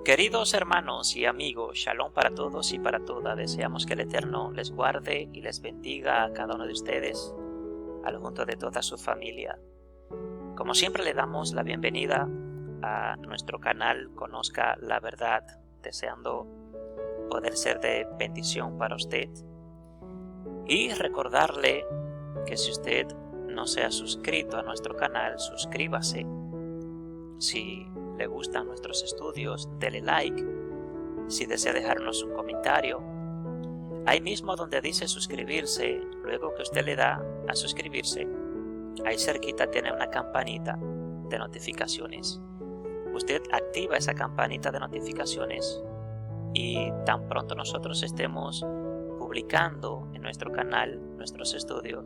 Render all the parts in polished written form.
Queridos hermanos y amigos, shalom para todos y para todas. Deseamos que el Eterno les guarde y les bendiga a cada uno de ustedes, al junto de toda su familia. Como siempre, le damos la bienvenida a nuestro canal Conozca la Verdad, deseando poder ser de bendición para usted. Y recordarle que si usted no se ha suscrito a nuestro canal, suscríbase. Si le gustan nuestros estudios, dele like. Si desea dejarnos un comentario, ahí mismo donde dice suscribirse, luego que usted le da a suscribirse, ahí cerquita tiene una campanita de notificaciones. Usted activa esa campanita de notificaciones y tan pronto nosotros estemos publicando en nuestro canal nuestros estudios,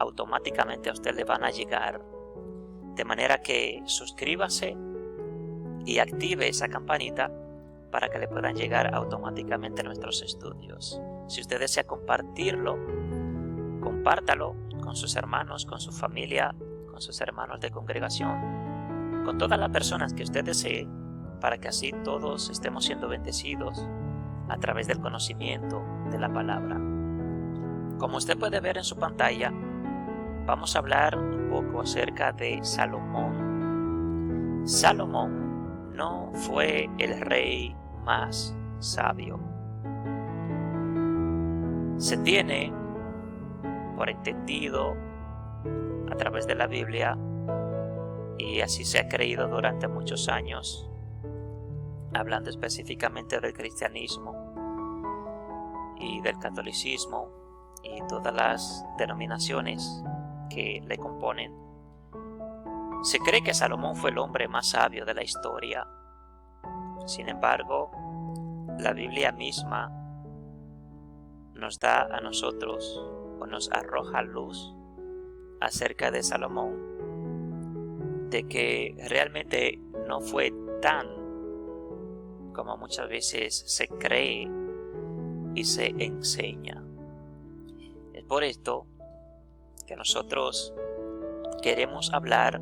automáticamente a usted le van a llegar. De manera que suscríbase y active esa campanita para que le puedan llegar automáticamente nuestros estudios. Si usted desea compartirlo, compártalo con sus hermanos, con su familia, con sus hermanos de congregación, con todas las personas que usted desee, para que así todos estemos siendo bendecidos a través del conocimiento de la palabra. Como usted puede ver en su pantalla, vamos a hablar un poco acerca de Salomón. Salomón no fue el rey más sabio. Se tiene por entendido a través de la Biblia, y así se ha creído durante muchos años, hablando específicamente del cristianismo y del catolicismo y todas las denominaciones que le componen. Se cree que Salomón fue el hombre más sabio de la historia. Sin embargo, la Biblia misma nos da a nosotros o nos arroja luz acerca de Salomón, de que realmente no fue tan como muchas veces se cree y se enseña. Es por esto que nosotros queremos hablar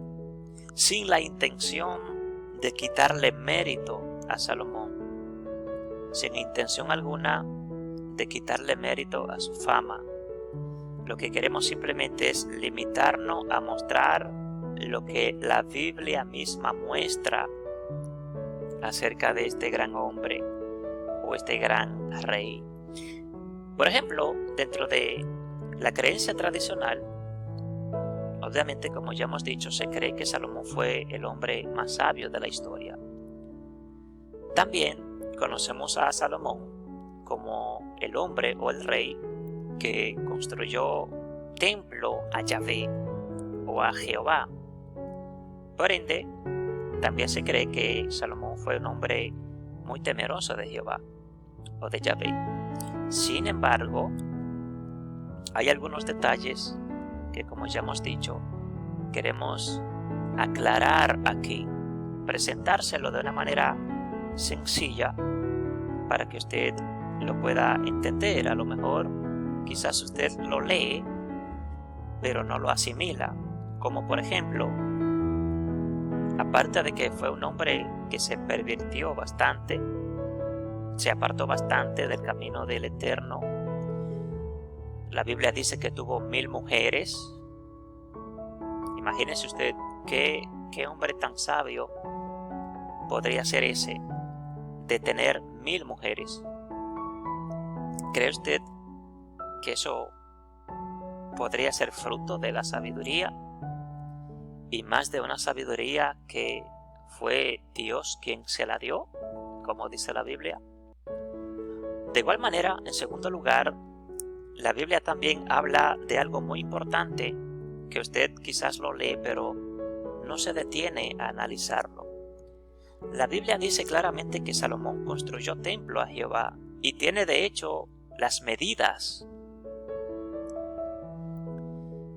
sin la intención de quitarle mérito a Salomón, sin intención alguna de quitarle mérito a su fama. Lo que queremos simplemente es limitarnos a mostrar lo que la Biblia misma muestra acerca de este gran hombre o este gran rey. Por ejemplo, dentro de la creencia tradicional, obviamente, como ya hemos dicho, se cree que Salomón fue el hombre más sabio de la historia. También conocemos a Salomón como el hombre o el rey que construyó templo a Yahvé o a Jehová. Por ende, también se cree que Salomón fue un hombre muy temeroso de Jehová o de Yahvé. Sin embargo, hay algunos detalles que, como ya hemos dicho, queremos aclarar aquí, presentárselo de una manera sencilla para que usted lo pueda entender. A lo mejor quizás usted lo lee pero no lo asimila, como por ejemplo, aparte de que fue un hombre que se pervirtió bastante, se apartó bastante del camino del Eterno. La Biblia dice que tuvo 1000 mujeres. Imagínese usted qué hombre tan sabio podría ser ese, de tener 1000 mujeres. ¿Cree usted que eso podría ser fruto de la sabiduría? Y más de una sabiduría que fue Dios quien se la dio, como dice la Biblia. De igual manera, en segundo lugar, la Biblia también habla de algo muy importante que usted quizás lo lee, pero no se detiene a analizarlo. La Biblia dice claramente que Salomón construyó templo a Jehová y tiene de hecho las medidas.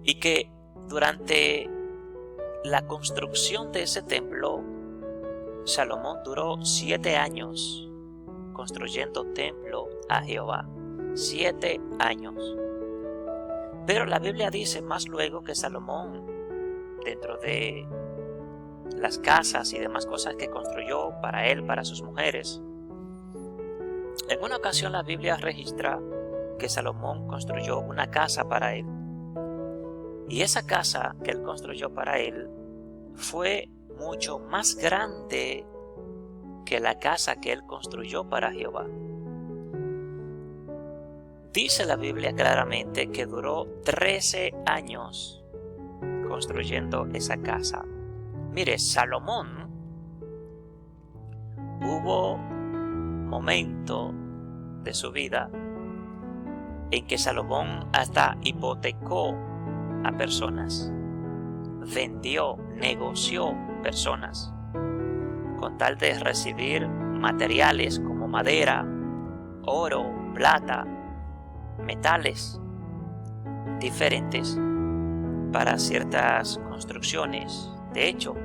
Y que durante la construcción de ese templo, Salomón duró 7 años construyendo templo a Jehová. 7 años. Pero la Biblia dice más luego que Salomón, dentro de las casas y demás cosas que construyó para él, para sus mujeres. En una ocasión la Biblia registra que Salomón construyó una casa para él. Y esa casa que él construyó para él fue mucho más grande que la casa que él construyó para Jehová. Dice la Biblia claramente que duró 13 años construyendo esa casa. Mire, Salomón, hubo momento de su vida en que Salomón hasta hipotecó a personas, vendió, negoció personas con tal de recibir materiales como madera, oro, plata, metales diferentes para ciertas construcciones. De hecho,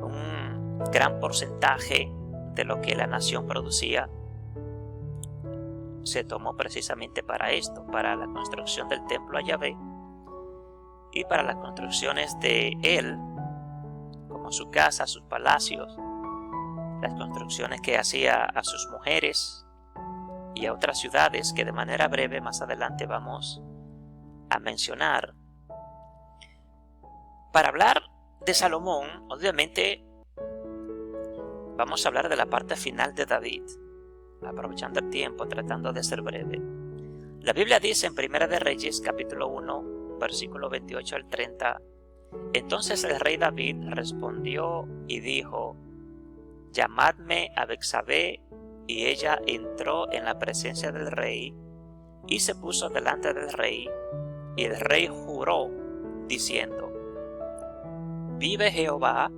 un gran porcentaje de lo que la nación producía se tomó precisamente para esto, para la construcción del templo a Yahvé y para las construcciones de él, como su casa, sus palacios, las construcciones que hacía a sus mujeres y a otras ciudades que de manera breve más adelante vamos a mencionar. Para hablar de Salomón, obviamente vamos a hablar de la parte final de David, aprovechando el tiempo, tratando de ser breve. La Biblia dice en Primera de Reyes, capítulo 1, versículo 28 al 30, entonces el rey David respondió y dijo, llamadme a Betsabé, y ella entró en la presencia del rey y se puso delante del rey, y el rey juró, diciendo, vive Jehová,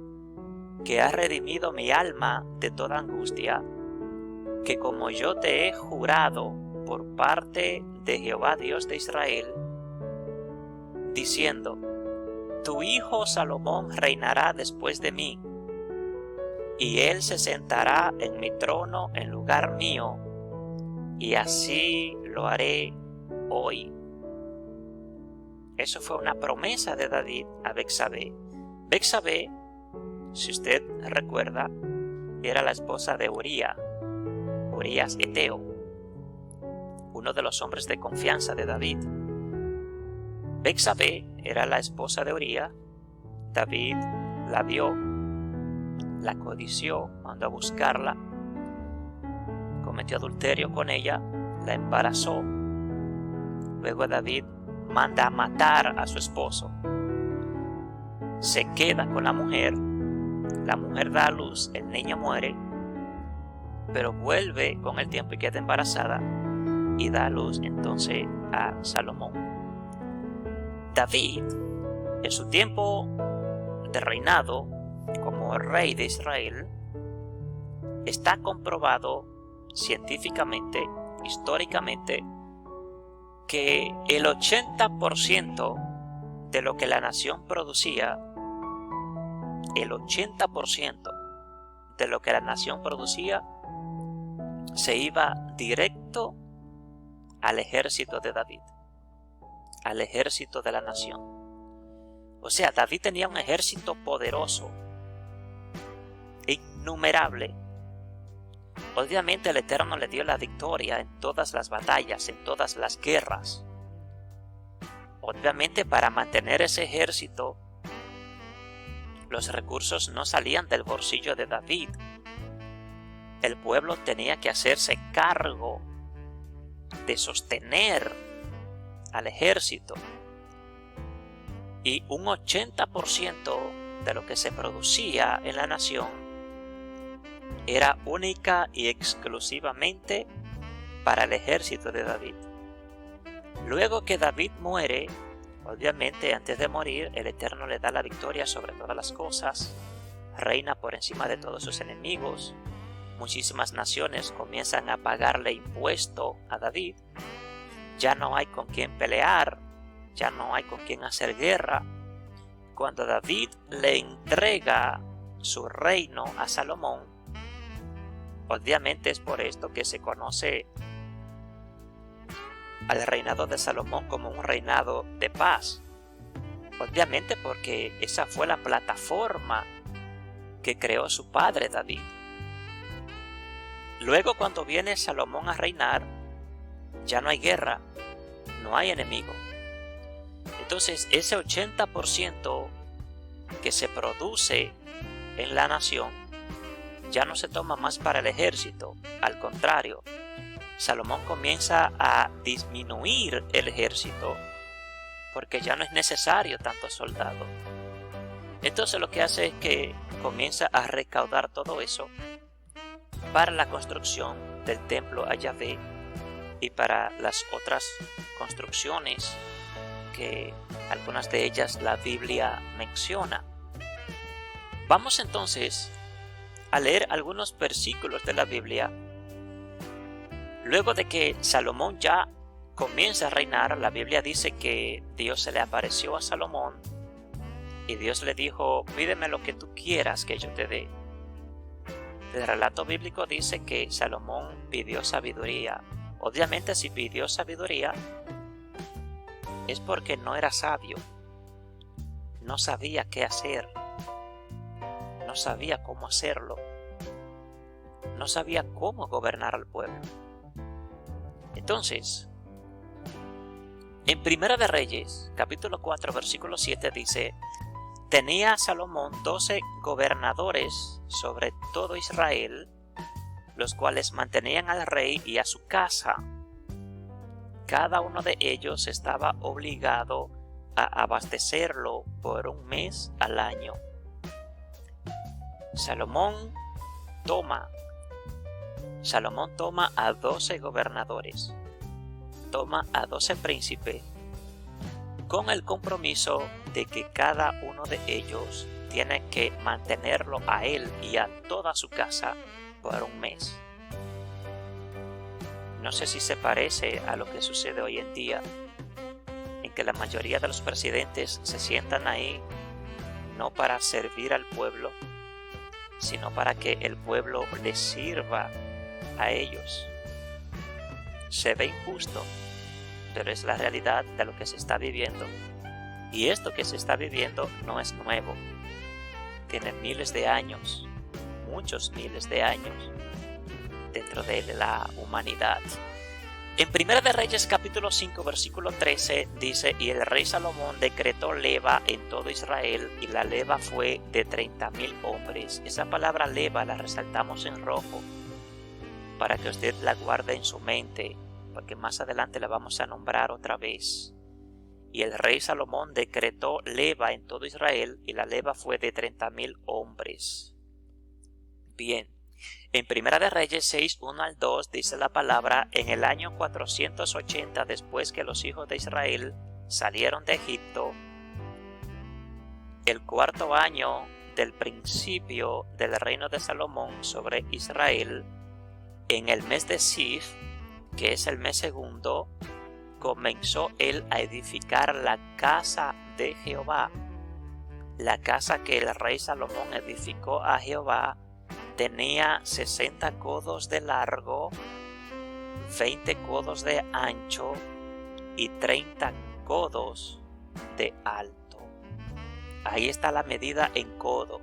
que ha redimido mi alma de toda angustia, que como yo te he jurado por parte de Jehová Dios de Israel, diciendo, tu hijo Salomón reinará después de mí, y él se sentará en mi trono en lugar mío, y así lo haré hoy. Eso fue una promesa de David a Betsabé. Betsabé, si usted recuerda, era la esposa de Urías Eteo, uno de los hombres de confianza de David. Betsabé era la esposa de Urías. David la vio, la codició, mandó a buscarla, cometió adulterio con ella, la embarazó. Luego David manda a matar a su esposo. Se queda con la mujer da a luz, el niño muere, pero vuelve con el tiempo y queda embarazada y da a luz entonces a Salomón. David, en su tiempo de reinado como rey de Israel, está comprobado científicamente, históricamente, que el 80% de lo que la nación producía, el 80% de lo que la nación producía se iba directo al ejército de David, al ejército de la nación. O sea, David tenía un ejército poderoso, innumerable. Obviamente el Eterno le dio la victoria en todas las batallas, en todas las guerras. Obviamente para mantener ese ejército, los recursos no salían del bolsillo de David. El pueblo tenía que hacerse cargo de sostener al ejército. Y un 80% de lo que se producía en la nación era única y exclusivamente para el ejército de David. Luego que David muere, obviamente antes de morir, el Eterno le da la victoria sobre todas las cosas, reina por encima de todos sus enemigos. Muchísimas naciones comienzan a pagarle impuesto a David. Ya no hay con quién pelear, ya no hay con quién hacer guerra. Cuando David le entrega su reino a Salomón, obviamente es por esto que se conoce al reinado de Salomón como un reinado de paz. Obviamente porque esa fue la plataforma que creó su padre David. Luego, cuando viene Salomón a reinar, ya no hay guerra, no hay enemigo. Entonces ese 80% que se produce en la nación ya no se toma más para el ejército. Al contrario, Salomón comienza a disminuir el ejército porque ya no es necesario tanto soldado. Entonces lo que hace es que comienza a recaudar todo eso para la construcción del templo a Yahvé y para las otras construcciones que algunas de ellas la Biblia menciona. Vamos entonces a leer algunos versículos de la Biblia. Luego de que Salomón ya comienza a reinar, la Biblia dice que Dios se le apareció a Salomón y Dios le dijo: pídeme lo que tú quieras que yo te dé. El relato bíblico dice que Salomón pidió sabiduría. Obviamente, si pidió sabiduría es porque no era sabio, no sabía qué hacer, no sabía cómo hacerlo, no sabía cómo gobernar al pueblo. Entonces, en Primera de Reyes, capítulo 4, versículo 7 dice: tenía Salomón 12 gobernadores sobre todo Israel, los cuales mantenían al rey y a su casa. Cada uno de ellos estaba obligado a abastecerlo por un mes al año. Salomón toma a 12 gobernadores, toma a 12 príncipes, con el compromiso de que cada uno de ellos tiene que mantenerlo a él y a toda su casa por un mes. No sé si se parece a lo que sucede hoy en día, en que la mayoría de los presidentes se sientan ahí no para servir al pueblo, sino para que el pueblo les sirva a ellos. Se ve injusto, pero es la realidad de lo que se está viviendo. Y esto que se está viviendo no es nuevo. Tiene miles de años, muchos miles de años dentro de la humanidad. En Primera de Reyes capítulo 5 versículo 13 dice: y el rey Salomón decretó leva en todo Israel, y la leva fue de 30,000 hombres. Esa palabra leva la resaltamos en rojo para que usted la guarde en su mente, porque más adelante la vamos a nombrar otra vez. Y el rey Salomón decretó leva en todo Israel, y la leva fue de 30,000 hombres. Bien, en Primera de Reyes 6, 1 al 2 dice la palabra: en el año 480 después que los hijos de Israel salieron de Egipto, el cuarto año del principio del reino de Salomón sobre Israel, en el mes de Sif, que es el mes segundo, comenzó él a edificar la casa de Jehová. La casa que el rey Salomón edificó a Jehová tenía 60 codos de largo, 20 codos de ancho y 30 codos de alto. Ahí está la medida en codo.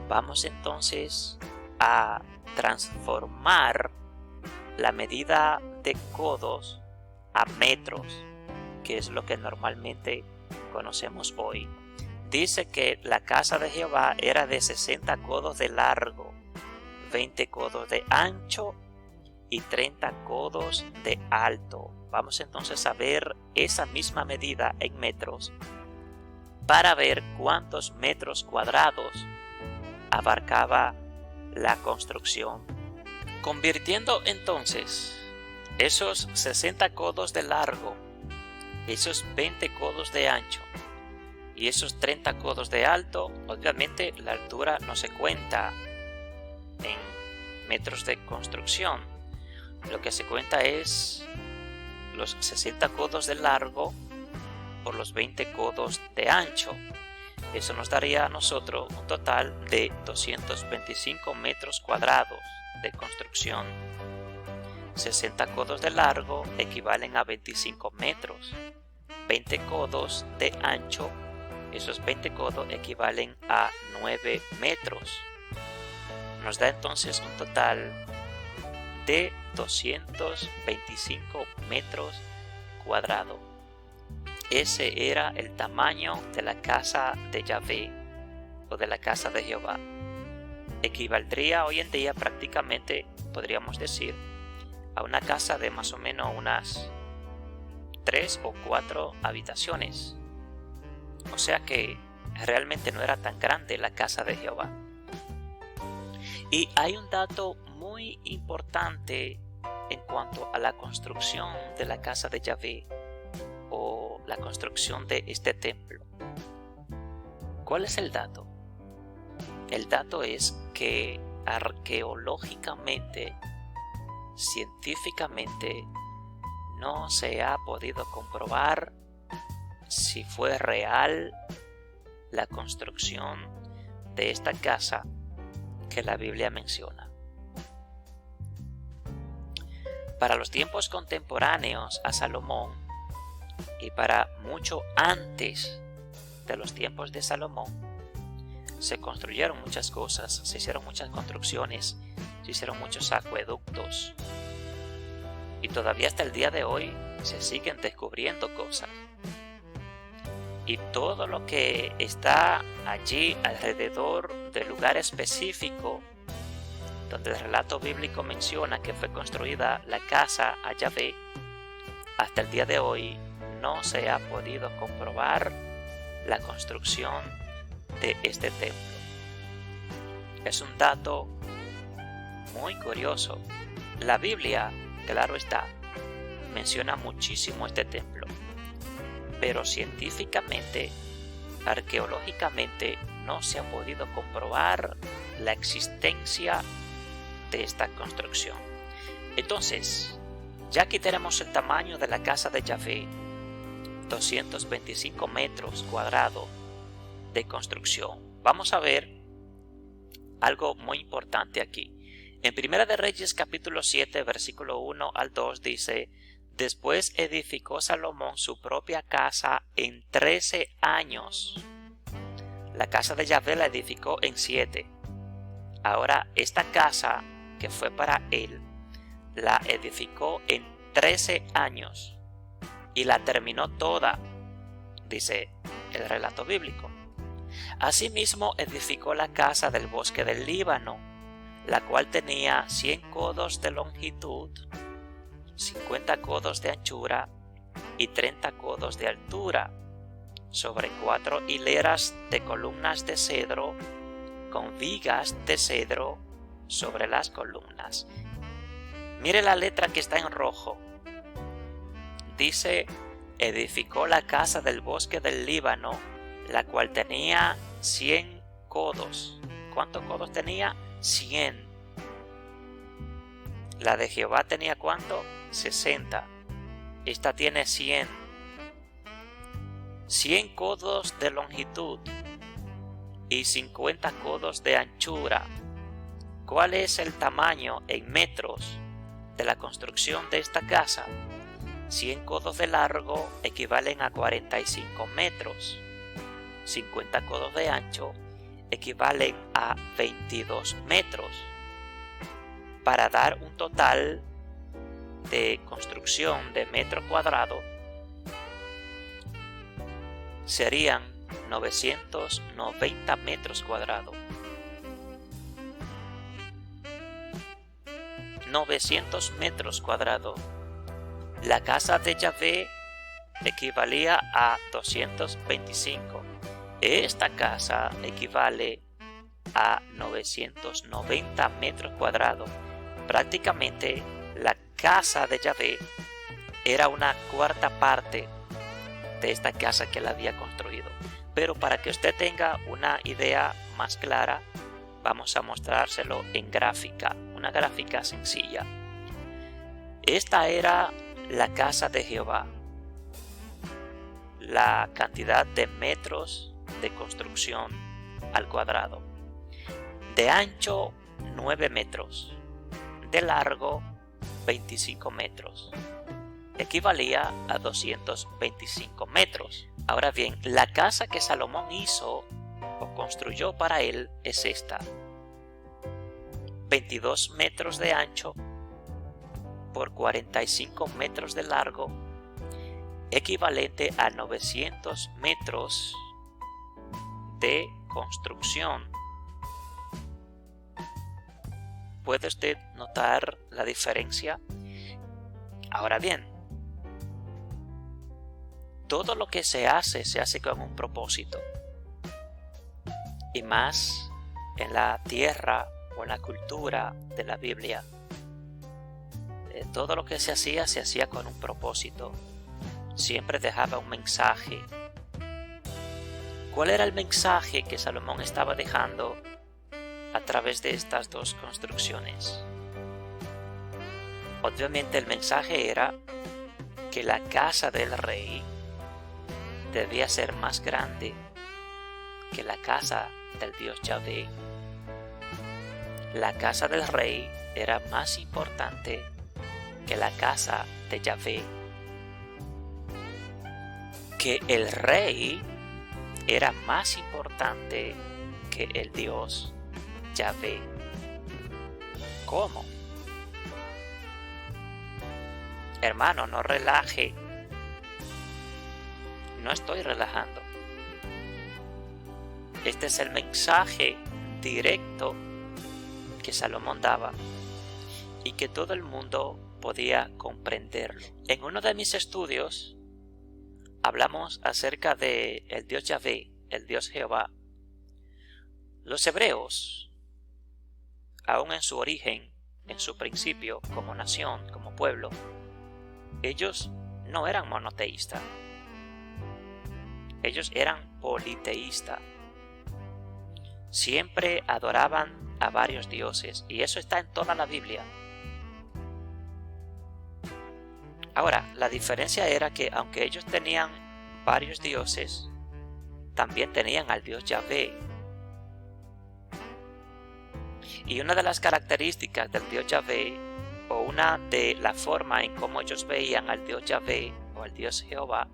Vamos entonces a transformar la medida de codos a metros, que es lo que normalmente conocemos hoy. Dice que la casa de Jehová era de 60 codos de largo, 20 codos de ancho y 30 codos de alto. Vamos entonces a ver esa misma medida en metros para ver cuántos metros cuadrados abarcaba la construcción. Convirtiendo entonces esos 60 codos de largo, esos 20 codos de ancho y esos 30 codos de alto, obviamente la altura no se cuenta en metros de construcción. Lo que se cuenta es los 60 codos de largo por los 20 codos de ancho. Eso nos daría a nosotros un total de 225 metros cuadrados de construcción. 60 codos de largo equivalen a 25 metros, 20 codos de ancho esos 20 codos equivalen a 9 metros. Nos da entonces un total de 225 metros cuadrados. Ese era el tamaño de la casa de Yahvé o de la casa de Jehová. Equivaldría hoy en día prácticamente, podríamos decir, a una casa de más o menos unas 3 o 4 habitaciones. O sea que realmente no era tan grande la casa de Jehová. Y hay un dato muy importante en cuanto a la construcción de la casa de Yahvé o la construcción de este templo. ¿Cuál es el dato? El dato es que arqueológicamente, científicamente, no se ha podido comprobar si fue real la construcción de esta casa que la Biblia menciona. Para los tiempos contemporáneos a Salomón y para mucho antes de los tiempos de Salomón, se construyeron muchas cosas, se hicieron muchas construcciones, se hicieron muchos acueductos y todavía hasta el día de hoy se siguen descubriendo cosas. Y todo lo que está allí alrededor del lugar específico donde el relato bíblico menciona que fue construida la casa a Yahvé, hasta el día de hoy no se ha podido comprobar la construcción de este templo. Es un dato muy curioso. La Biblia, claro está, menciona muchísimo este templo, pero científicamente, arqueológicamente, no se ha podido comprobar la existencia de esta construcción. Entonces, ya aquí tenemos el tamaño de la casa de Yahvé, 225 metros cuadrados de construcción. Vamos a ver algo muy importante aquí. En Primera de Reyes capítulo 7 versículo 1 al 2 dice: después edificó Salomón su propia casa en 13 años. La casa de Yahvé la edificó en 7. Ahora esta casa que fue para él la edificó en 13 años y la terminó toda, dice el relato bíblico. Asimismo edificó la casa del bosque del Líbano, la cual tenía 100 codos de longitud, 50 codos de anchura y 30 codos de altura, sobre 4 hileras de columnas de cedro, con vigas de cedro sobre las columnas. Mire la letra que está en rojo. Dice: edificó la casa del bosque del Líbano, la cual tenía 100 codos. ¿Cuántos codos tenía? 100. La de Jehová tenía ¿cuánto? 60. Esta tiene 100. 100 codos de longitud y 50 codos de anchura. ¿Cuál es el tamaño en metros de la construcción de esta casa? 100 codos de largo equivalen a 45 metros. 50 codos de ancho equivalen a 22 metros. Para dar un total de construcción de metro cuadrado, serían 990 metros cuadrados. 900 metros cuadrados. La casa de Yahvé equivalía a 225. Esta casa equivale a 990 metros cuadrados. Prácticamente la casa de Yahvé era una cuarta parte de esta casa que él había construido. Pero para que usted tenga una idea más clara, vamos a mostrárselo en gráfica, una gráfica sencilla. Esta era la casa de Jehová. La cantidad de metros de construcción al cuadrado. De ancho 9 metros. De largo 25 metros. equivalía a 225 metros. Ahora bien, la casa que Salomón hizo o construyó para él es esta: 22 metros de ancho por 45 metros de largo, equivalente a 900 metros de construcción. ¿Puede usted notar la diferencia? Ahora bien, todo lo que se hace con un propósito. Y más en la tierra o en la cultura de la Biblia. Todo lo que se hacía con un propósito. Siempre dejaba un mensaje. ¿Cuál era el mensaje que Salomón estaba dejando a través de estas dos construcciones? Obviamente el mensaje era que la casa del rey debía ser más grande que la casa del Dios Yahvé. La casa del rey era más importante que la casa de Yahvé. Que el rey era más importante que el Dios Yahvé. ¿Cómo? Hermano, no relaje. No estoy relajando. Este es el mensaje directo que Salomón daba y que todo el mundo podía comprenderlo. En uno de mis estudios hablamos acerca de el Dios Yahvé, el Dios Jehová. Los hebreos, aún en su origen, en su principio, como nación, como pueblo, ellos no eran monoteístas. Ellos eran politeístas. Siempre adoraban a varios dioses, y eso está en toda la Biblia. Ahora, la diferencia era que aunque ellos tenían varios dioses, también tenían al Dios Yahvé. Y una de las características del Dios Yahvé, o una de la forma en cómo ellos veían al Dios Yahvé o al Dios Jehová,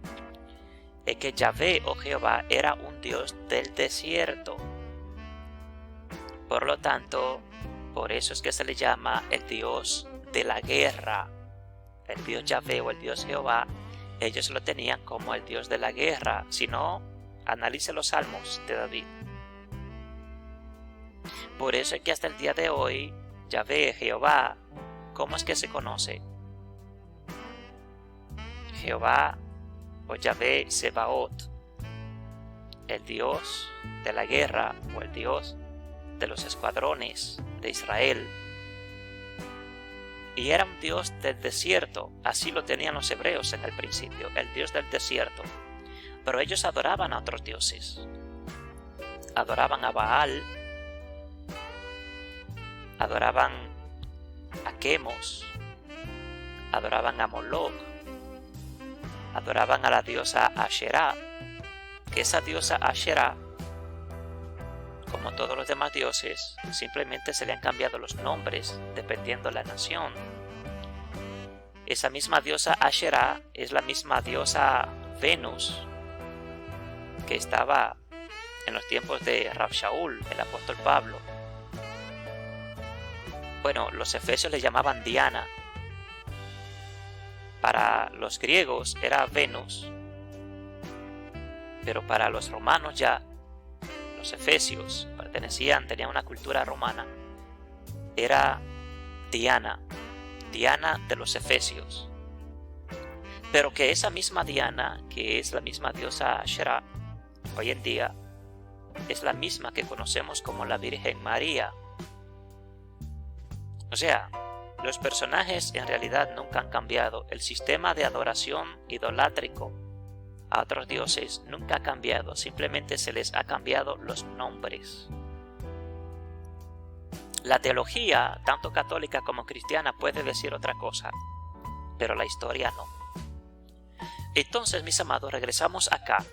es que Yahvé o Jehová era un Dios del desierto. Por lo tanto, por eso es que se le llama el Dios de la guerra. El Dios Yahvé o el Dios Jehová, ellos lo tenían como el Dios de la guerra. Si no, analice los salmos de David. Por eso es que hasta el día de hoy, Yahvé, Jehová, ¿cómo es que se conoce? Jehová o Yahvé Sebaot, el Dios de la guerra o el Dios de los escuadrones de Israel. Y era un Dios del desierto, así lo tenían los hebreos en el principio, el Dios del desierto. Pero ellos adoraban a otros dioses. Adoraban a Baal, adoraban a Quemos, adoraban a Moloch, adoraban a la diosa Asherá, que esa diosa Asherá, como todos los demás dioses, simplemente se le han cambiado los nombres dependiendo de la nación. Esa misma diosa Asherá es la misma diosa Venus que estaba en los tiempos de Rab Shaul, el apóstol Pablo. Bueno, los efesios le llamaban Diana. Para los griegos era Venus, pero para los romanos ya, los efesios tenían una cultura romana, era Diana, Diana de los efesios. Pero que esa misma Diana, que es la misma diosa Asherá, hoy en día es la misma que conocemos como la Virgen María. O sea, los personajes en realidad nunca han cambiado. El sistema de adoración idolátrico a otros dioses nunca ha cambiado, simplemente se les ha cambiado los nombres. La teología, tanto católica como cristiana, puede decir otra cosa, pero la historia no. Entonces, mis amados, regresamos acá.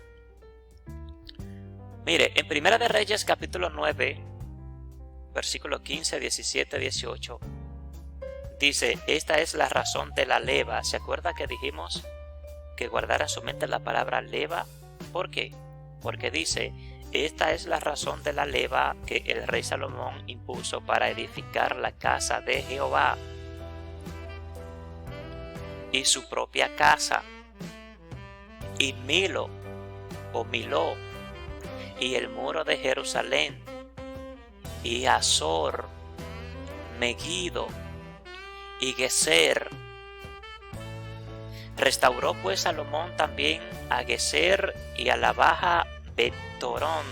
Mire, en Primera de Reyes, capítulo 9, versículo 15, 17, 18, dice, esta es la razón de la leva. ¿Se acuerda que dijimos que guardara en su mente la palabra leva? ¿Por qué? Porque dice, esta es la razón de la leva que el rey Salomón impuso para edificar la casa de Jehová y su propia casa, y Milo o Miló, y el muro de Jerusalén, y Azor, Megiddo y Geser. Restauró pues Salomón también a Geser y a la baja Betorón,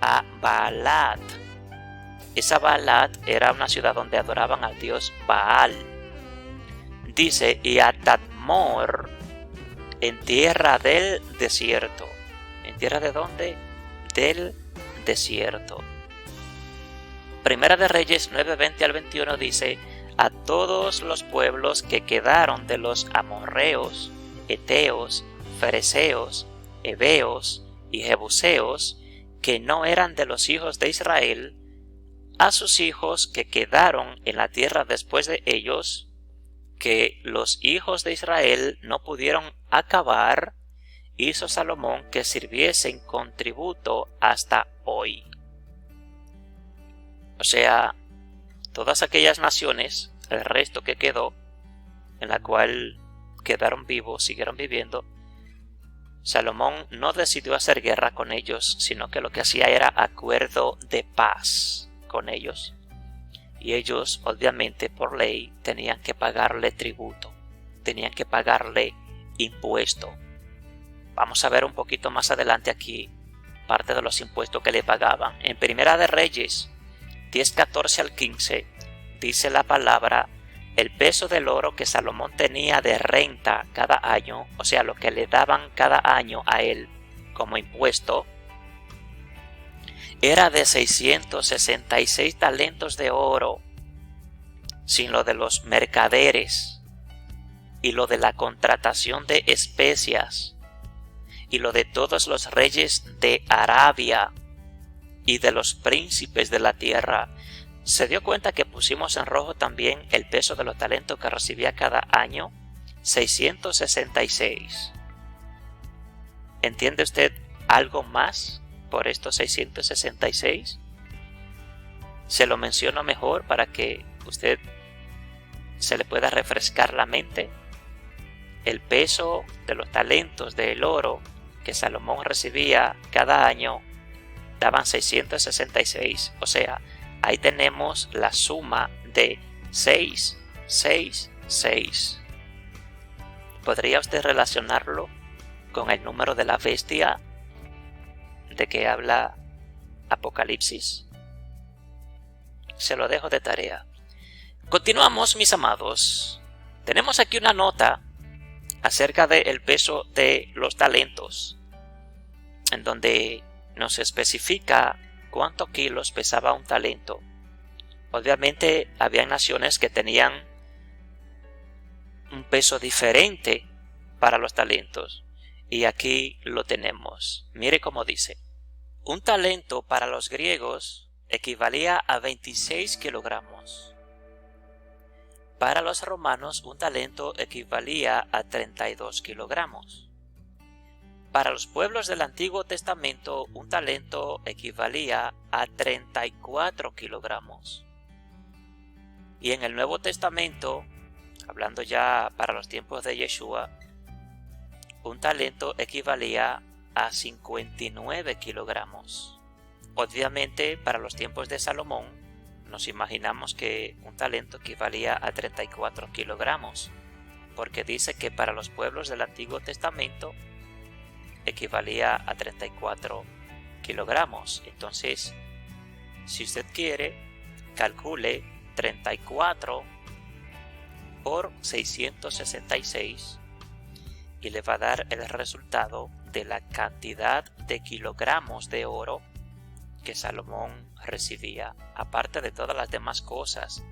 a Baalat. Esa Baalat era una ciudad donde adoraban al dios Baal. Dice, y a Tadmor en tierra del desierto. ¿En tierra de dónde? Del desierto. Primera de Reyes 9:20 al 21 dice, a todos los pueblos que quedaron de los amorreos, eteos, fereceos, heveos y jebuseos, que no eran de los hijos de Israel, a sus hijos que quedaron en la tierra después de ellos, que los hijos de Israel no pudieron acabar, hizo Salomón que sirviesen con tributo hasta hoy. O sea, todas aquellas naciones, el resto que quedó, en la cual quedaron vivos, siguieron viviendo, Salomón no decidió hacer guerra con ellos, sino que lo que hacía era acuerdo de paz con ellos. Y ellos, obviamente, por ley, tenían que pagarle tributo, tenían que pagarle impuesto. Vamos a ver un poquito más adelante aquí parte de los impuestos que le pagaban. En Primera de Reyes 10:14 al 15 dice la palabra, el peso del oro que Salomón tenía de renta cada año, o sea, lo que le daban cada año a él como impuesto, era de 666 talentos de oro, sin lo de los mercaderes y lo de la contratación de especias y lo de todos los reyes de Arabia y de los príncipes de la tierra. ¿Se dio cuenta que pusimos en rojo también el peso de los talentos que recibía cada año? 666. ¿Entiende usted algo más por estos 666? Se lo menciono mejor para que usted se le pueda refrescar la mente. El peso de los talentos del oro que Salomón recibía cada año daban 666. O sea, ahí tenemos la suma de 666. ¿Podría usted relacionarlo con el número de la bestia de que habla Apocalipsis? Se lo dejo de tarea. Continuamos, mis amados. Tenemos aquí una nota acerca del peso de los talentos, en donde nos especifica cuántos kilos pesaba un talento. Obviamente había naciones que tenían un peso diferente para los talentos, y aquí lo tenemos. Mire cómo dice. Un talento para los griegos equivalía a 26 kilogramos. Para los romanos, un talento equivalía a 32 kilogramos. Para los pueblos del Antiguo Testamento, un talento equivalía a 34 kilogramos. Y en el Nuevo Testamento, hablando ya para los tiempos de Yeshua, un talento equivalía a 59 kilogramos. Obviamente, para los tiempos de Salomón, nos imaginamos que un talento equivalía a 34 kilogramos, porque dice que para los pueblos del Antiguo Testamento equivalía a 34 kilogramos. Entonces, si usted quiere, calcule 34 por 666 y le va a dar el resultado de la cantidad de kilogramos de oro que Salomón recibía, aparte de todas las demás cosas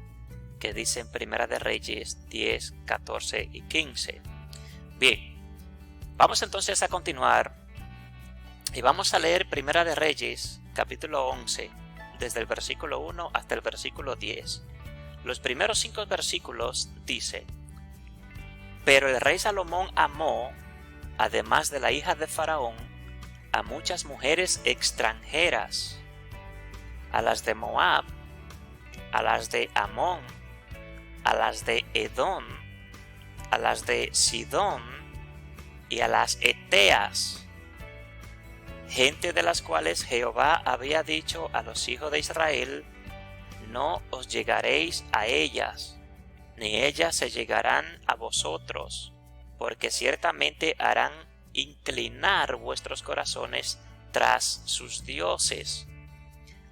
que dice en Primera de Reyes 10, 14 y 15. Bien, vamos entonces a continuar y vamos a leer Primera de Reyes capítulo 11 desde el versículo 1 hasta el versículo 10. Los primeros 5 versículos dice: pero el rey Salomón amó, además de la hija de Faraón, a muchas mujeres extranjeras, a las de Moab, a las de Amón, a las de Edom, a las de Sidón y a las Eteas, gente de las cuales Jehová había dicho a los hijos de Israel: no os llegaréis a ellas, ni ellas se llegarán a vosotros, porque ciertamente harán inclinar vuestros corazones tras sus dioses.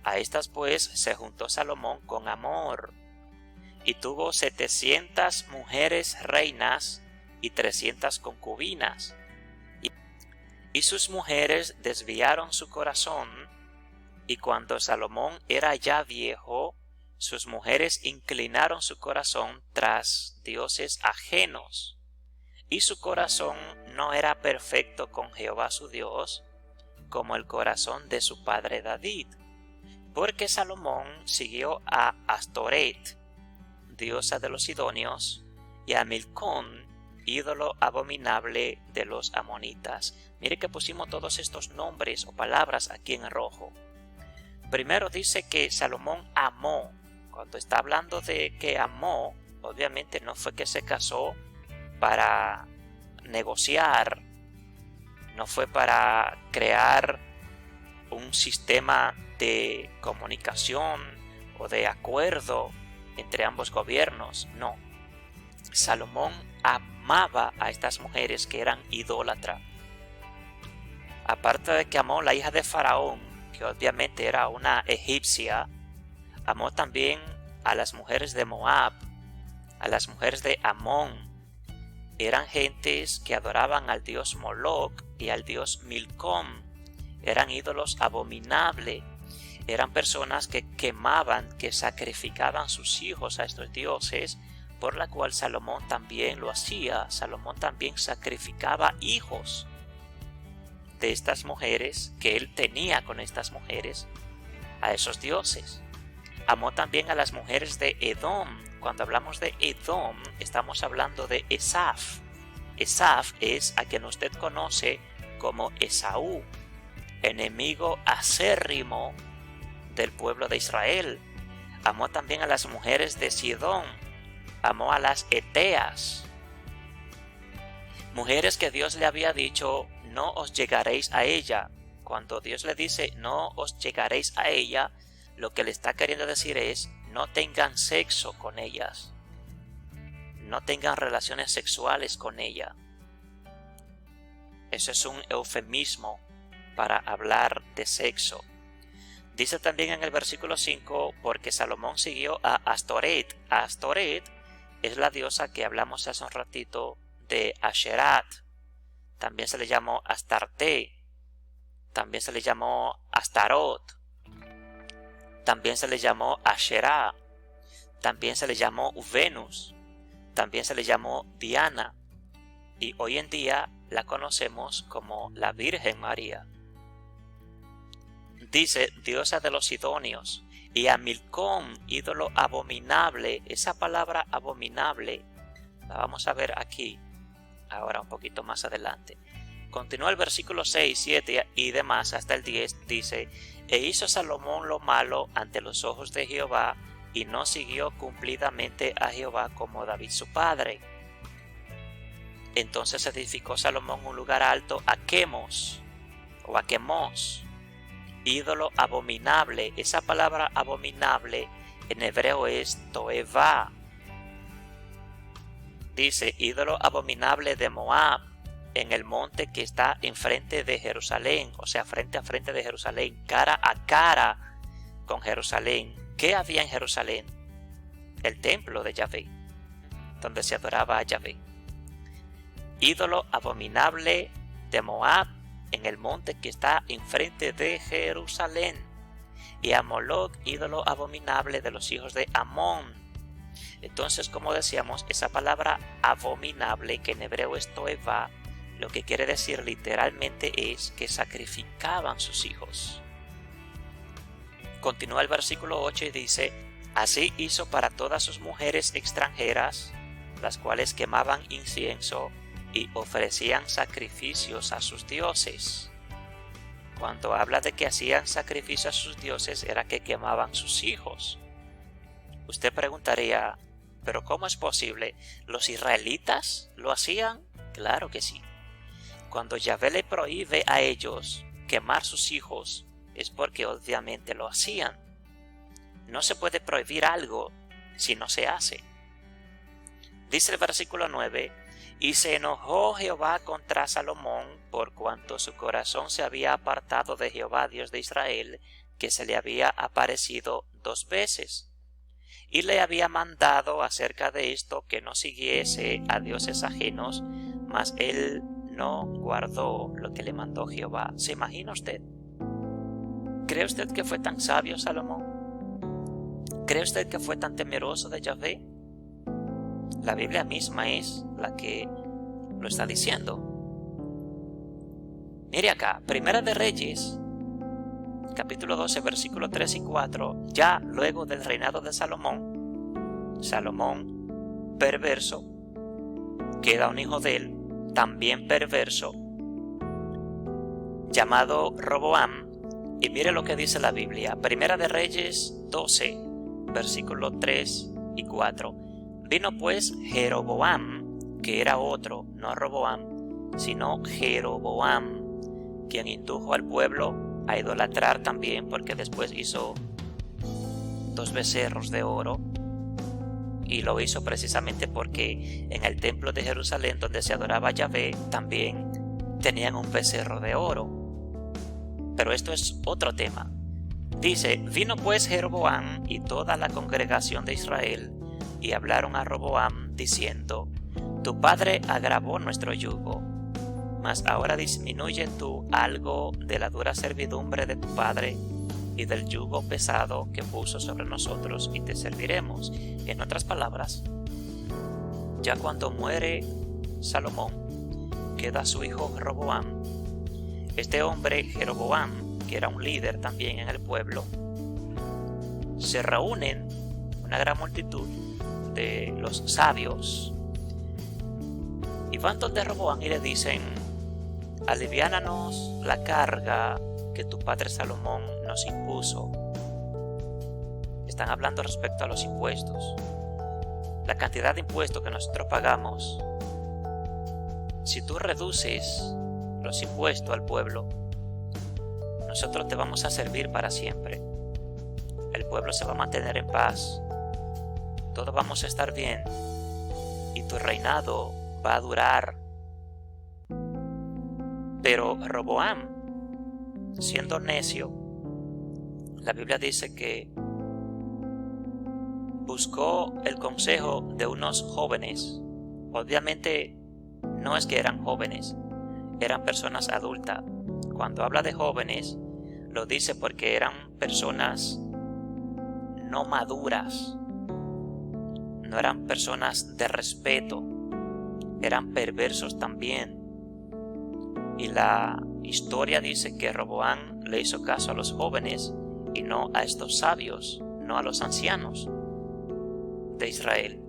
A estas pues se juntó Salomón con amor, y tuvo 700 mujeres reinas y 300 concubinas. Y sus mujeres desviaron su corazón, y cuando Salomón era ya viejo, sus mujeres inclinaron su corazón tras dioses ajenos, y su corazón no era perfecto con Jehová su Dios, como el corazón de su padre David, porque Salomón siguió a Astoret, diosa de los sidonios, y a Milcón, ídolo abominable de los amonitas. Mire que pusimos todos estos nombres o palabras aquí en rojo. Primero dice que Salomón amó. Cuando está hablando de que amó, obviamente no fue que se casó para negociar, no fue para crear un sistema de comunicación o de acuerdo entre ambos gobiernos. No, Salomón amaba a estas mujeres que eran idólatras. Aparte de que amó la hija de Faraón, que obviamente era una egipcia, amó también a las mujeres de Moab, a las mujeres de Amón. Eran gentes que adoraban al dios Moloc y al dios Milcom. Eran ídolos abominables. Eran personas que quemaban, que sacrificaban sus hijos a estos dioses, por la cual Salomón también lo hacía. Salomón también sacrificaba hijos de estas mujeres que él tenía con estas mujeres a esos dioses. Amó también a las mujeres de Edom. Cuando hablamos de Edom, estamos hablando de Esaf. Esaf es a quien usted conoce como Esaú, enemigo acérrimo del pueblo de Israel. Amó también a las mujeres de Sidón. Amó a las Eteas, mujeres que Dios le había dicho: no os llegaréis a ella. Cuando Dios le dice no os llegaréis a ella, lo que le está queriendo decir es: no tengan sexo con ellas, no tengan relaciones sexuales con ella. Eso es un eufemismo para hablar de sexo. Dice también en el versículo 5: porque Salomón siguió a Astoret. Astoret es la diosa que hablamos hace un ratito de Asherat. También se le llamó Astarte, también se le llamó Astarot, también se le llamó Asherá, también se le llamó Venus, también se le llamó Diana, y hoy en día la conocemos como la Virgen María. Dice diosa de los sidonios, y a Milcom, ídolo abominable. Esa palabra abominable la vamos a ver aquí ahora un poquito más adelante. Continúa el versículo 6, 7 y demás hasta el 10. Dice: e hizo Salomón lo malo ante los ojos de Jehová, y no siguió cumplidamente a Jehová como David su padre. Entonces edificó Salomón un lugar alto a Quemos, o a Quemos, ídolo abominable. Esa palabra abominable en hebreo es toevá. Dice: ídolo abominable de Moab, en el monte que está enfrente de Jerusalén, o sea, frente a frente de Jerusalén, cara a cara con Jerusalén. ¿Qué había en Jerusalén? El templo de Yahvé, donde se adoraba a Yahvé. Ídolo abominable de Moab, en el monte que está enfrente de Jerusalén. Y a Moloc, ídolo abominable de los hijos de Amón. Entonces, como decíamos, esa palabra abominable, que en hebreo es toevá, lo que quiere decir literalmente es que sacrificaban sus hijos. Continúa el versículo 8 y dice: Así hizo para todas sus mujeres extranjeras, las cuales quemaban incienso y ofrecían sacrificios a sus dioses. Cuando habla de que hacían sacrificios a sus dioses, era que quemaban sus hijos. Usted preguntaría, ¿pero cómo es posible? ¿Los israelitas lo hacían? Claro que sí. Cuando Yahvé le prohíbe a ellos quemar sus hijos, es porque obviamente lo hacían. No se puede prohibir algo si no se hace. Dice el versículo 9, y se enojó Jehová contra Salomón por cuanto su corazón se había apartado de Jehová Dios de Israel, que se le había aparecido 2 veces. Y le había mandado acerca de esto que no siguiese a dioses ajenos, mas él no guardó lo que le mandó Jehová. ¿Se imagina usted? ¿Cree usted que fue tan sabio Salomón? ¿Cree usted que fue tan temeroso de Yahvé? La Biblia misma es la que lo está diciendo. Mire acá, Primera de Reyes, capítulo 12, versículos 3 y 4, ya luego del reinado de Salomón, perverso, queda un hijo de él, también perverso, llamado Roboam, y mire lo que dice la Biblia, Primera de Reyes 12, versículos 3 y 4. Vino pues Jeroboam, que era otro, no Roboam, sino Jeroboam, quien indujo al pueblo a idolatrar también, porque después hizo 2 becerros de oro, y lo hizo precisamente porque en el templo de Jerusalén, donde se adoraba a Yahvé, también tenían un becerro de oro. Pero esto es otro tema. Dice, vino pues Jeroboam y toda la congregación de Israel, y hablaron a Roboam, diciendo, tu padre agravó nuestro yugo, mas ahora disminuye tú algo de la dura servidumbre de tu padre y del yugo pesado que puso sobre nosotros, y te serviremos. En otras palabras, ya cuando muere Salomón, queda su hijo Roboam. Este hombre, Jeroboam, que era un líder también en el pueblo, se reúnen una gran multitud de los sabios y van donde Roboam y le dicen, aliviánanos la carga que tu padre Salomón nos impuso. Están hablando respecto a los impuestos, la cantidad de impuestos que nosotros pagamos. Si tú reduces los impuestos al pueblo, nosotros te vamos a servir para siempre. El pueblo se va a mantener en paz, todos vamos a estar bien y tu reinado va a durar. Pero Roboam, siendo necio, la Biblia dice que buscó el consejo de unos jóvenes. Obviamente no es que eran jóvenes, eran personas adultas. Cuando habla de jóvenes, lo dice porque eran personas no maduras, no eran personas de respeto, eran perversos también. Y la historia dice que Roboam le hizo caso a los jóvenes y no a estos sabios, no a los ancianos de Israel.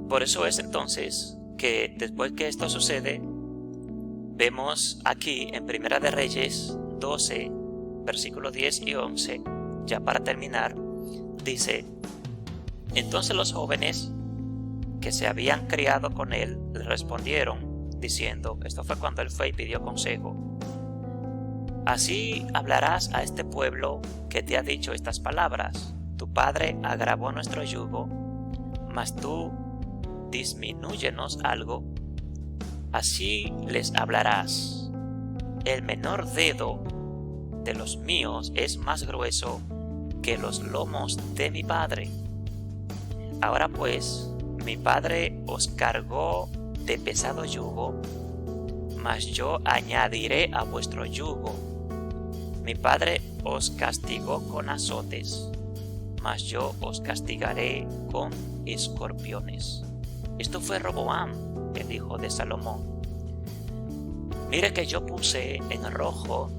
Por eso es entonces que después que esto sucede, vemos aquí en Primera de Reyes 12, versículos 10 y 11, ya para terminar, dice, entonces los jóvenes que se habían criado con él le respondieron, diciendo, esto fue cuando él fue y pidió consejo, así hablarás a este pueblo que te ha dicho estas palabras, tu padre agravó nuestro yugo, mas tú disminúyenos algo. Así les hablarás, el menor dedo de los míos es más grueso que los lomos de mi padre. Ahora pues, mi padre os cargó de pesado yugo, mas yo añadiré a vuestro yugo. Mi padre os castigó con azotes, mas yo os castigaré con escorpiones. Esto fue Roboam, el hijo de Salomón. Mire que yo puse en rojo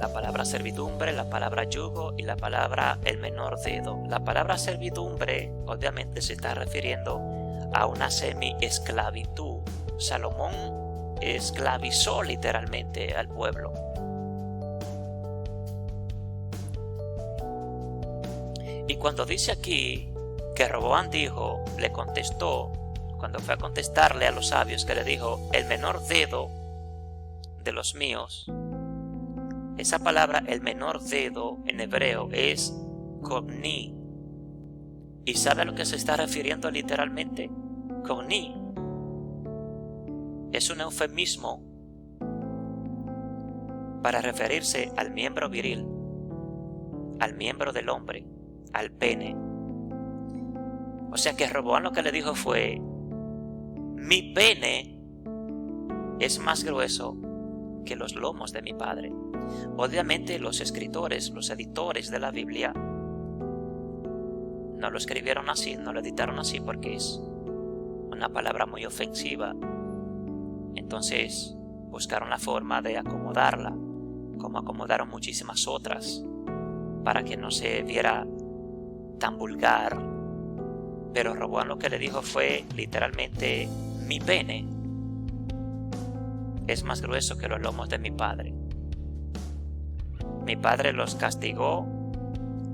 la palabra servidumbre, la palabra yugo y la palabra el menor dedo. La palabra servidumbre obviamente se está refiriendo a una semi-esclavitud. Salomón esclavizó literalmente al pueblo. Y cuando dice aquí que Roboam dijo, le contestó, cuando fue a contestarle a los sabios, que le dijo, el menor dedo de los míos, esa palabra, el menor dedo en hebreo, es kogni. ¿Y sabe a lo que se está refiriendo literalmente? Kogni es un eufemismo para referirse al miembro viril, al miembro del hombre, al pene. O sea que Roboam lo que le dijo fue, mi pene es más grueso que los lomos de mi padre. Obviamente los escritores, los editores de la Biblia no lo escribieron así, no lo editaron así porque es una palabra muy ofensiva. Entonces buscaron la forma de acomodarla, como acomodaron muchísimas otras, para que no se viera tan vulgar. Pero Roboam lo que le dijo fue literalmente, mi pene es más grueso que los lomos de mi padre. Mi padre los castigó,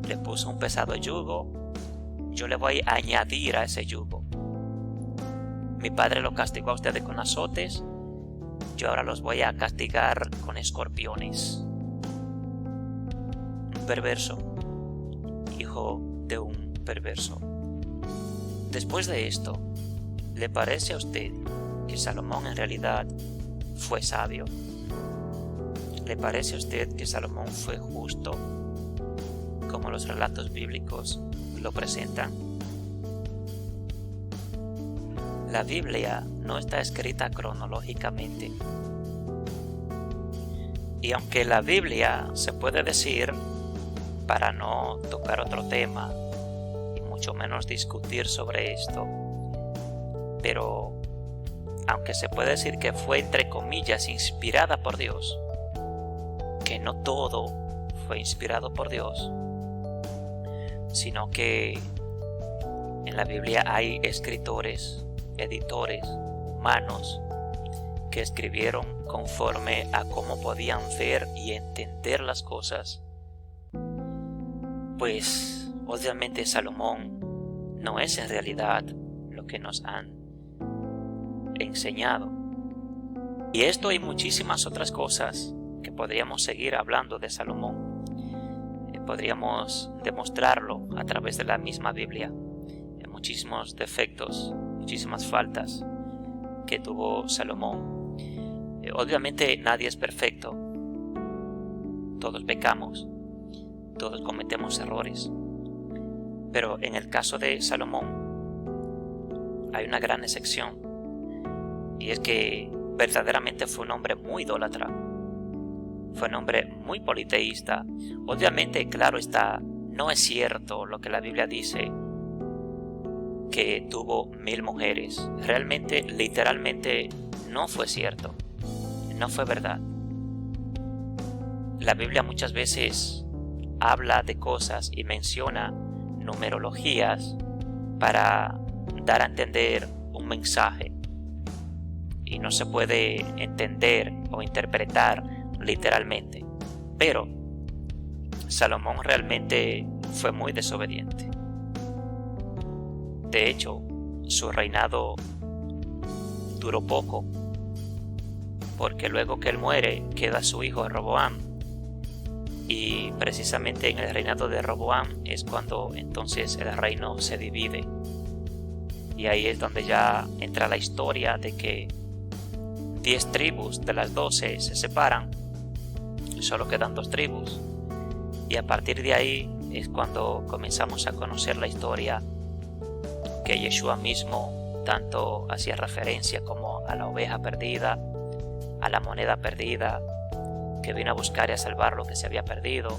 le puso un pesado yugo, yo le voy a añadir a ese yugo. Mi padre lo castigó a ustedes con azotes, yo ahora los voy a castigar con escorpiones. Un perverso, hijo de un perverso. Después de esto, ¿le parece a usted que Salomón en realidad fue sabio? ¿Le parece a usted que Salomón fue justo, como los relatos bíblicos lo presentan? La Biblia no está escrita cronológicamente. Y aunque la Biblia se puede decir, para no tocar otro tema, y mucho menos discutir sobre esto, pero aunque se puede decir que fue entre comillas inspirada por Dios, que no todo fue inspirado por Dios, sino que en la Biblia hay escritores, editores, humanos, que escribieron conforme a cómo podían ver y entender las cosas. Pues obviamente Salomón no es en realidad lo que nos han enseñado. Y esto y muchísimas otras cosas que podríamos seguir hablando de Salomón. Podríamos demostrarlo a través de la misma Biblia. Muchísimos defectos, muchísimas faltas que tuvo Salomón. Obviamente nadie es perfecto. Todos pecamos. Todos cometemos errores. Pero en el caso de Salomón hay una gran excepción. Y es que verdaderamente fue un hombre muy idólatra. Fue un hombre muy politeísta. Obviamente, claro está, no es cierto lo que la Biblia dice, que tuvo 1000 mujeres. Realmente, literalmente, no fue cierto. No fue verdad. La Biblia muchas veces habla de cosas y menciona numerologías para dar a entender un mensaje. Y no se puede entender o interpretar literalmente. Pero Salomón realmente fue muy desobediente. De hecho, su reinado duró poco, porque luego que él muere queda su hijo Roboam, y precisamente en el reinado de Roboam es cuando entonces el reino se divide, y ahí es donde ya entra la historia de que 10 tribus de las 12 se separan, solo quedan 2 tribus, y a partir de ahí es cuando comenzamos a conocer la historia que Yeshua mismo tanto hacía referencia como a la oveja perdida, a la moneda perdida, que vino a buscar y a salvar lo que se había perdido,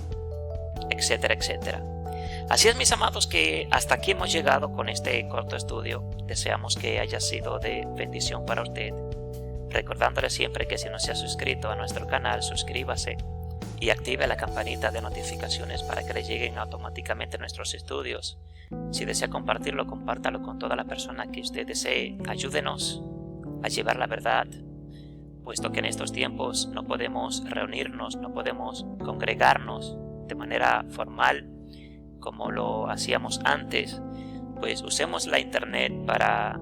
etcétera, etcétera. Así es, mis amados, que hasta aquí hemos llegado con este corto estudio. Deseamos que haya sido de bendición para usted. Recordándole siempre que si no se ha suscrito a nuestro canal, suscríbase. y active la campanita de notificaciones para que le lleguen automáticamente nuestros estudios. Si desea compartirlo, compártalo con toda la persona que usted desee. Ayúdenos a llevar la verdad, puesto que en estos tiempos no podemos reunirnos, no podemos congregarnos de manera formal como lo hacíamos antes. Pues usemos la internet para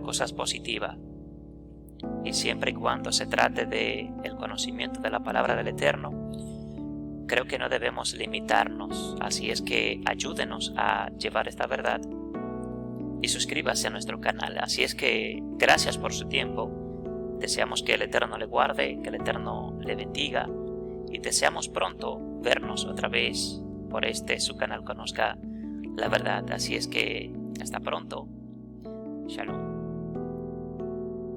cosas positivas, y siempre y cuando se trate de el conocimiento de la palabra del Eterno, creo que no debemos limitarnos. Así es que ayúdenos a llevar esta verdad y suscríbase a nuestro canal. Así es que gracias por su tiempo. Deseamos que el Eterno le guarde, que el Eterno le bendiga, y deseamos pronto vernos otra vez por su canal Conozca la Verdad. Así es que hasta pronto. Shalom.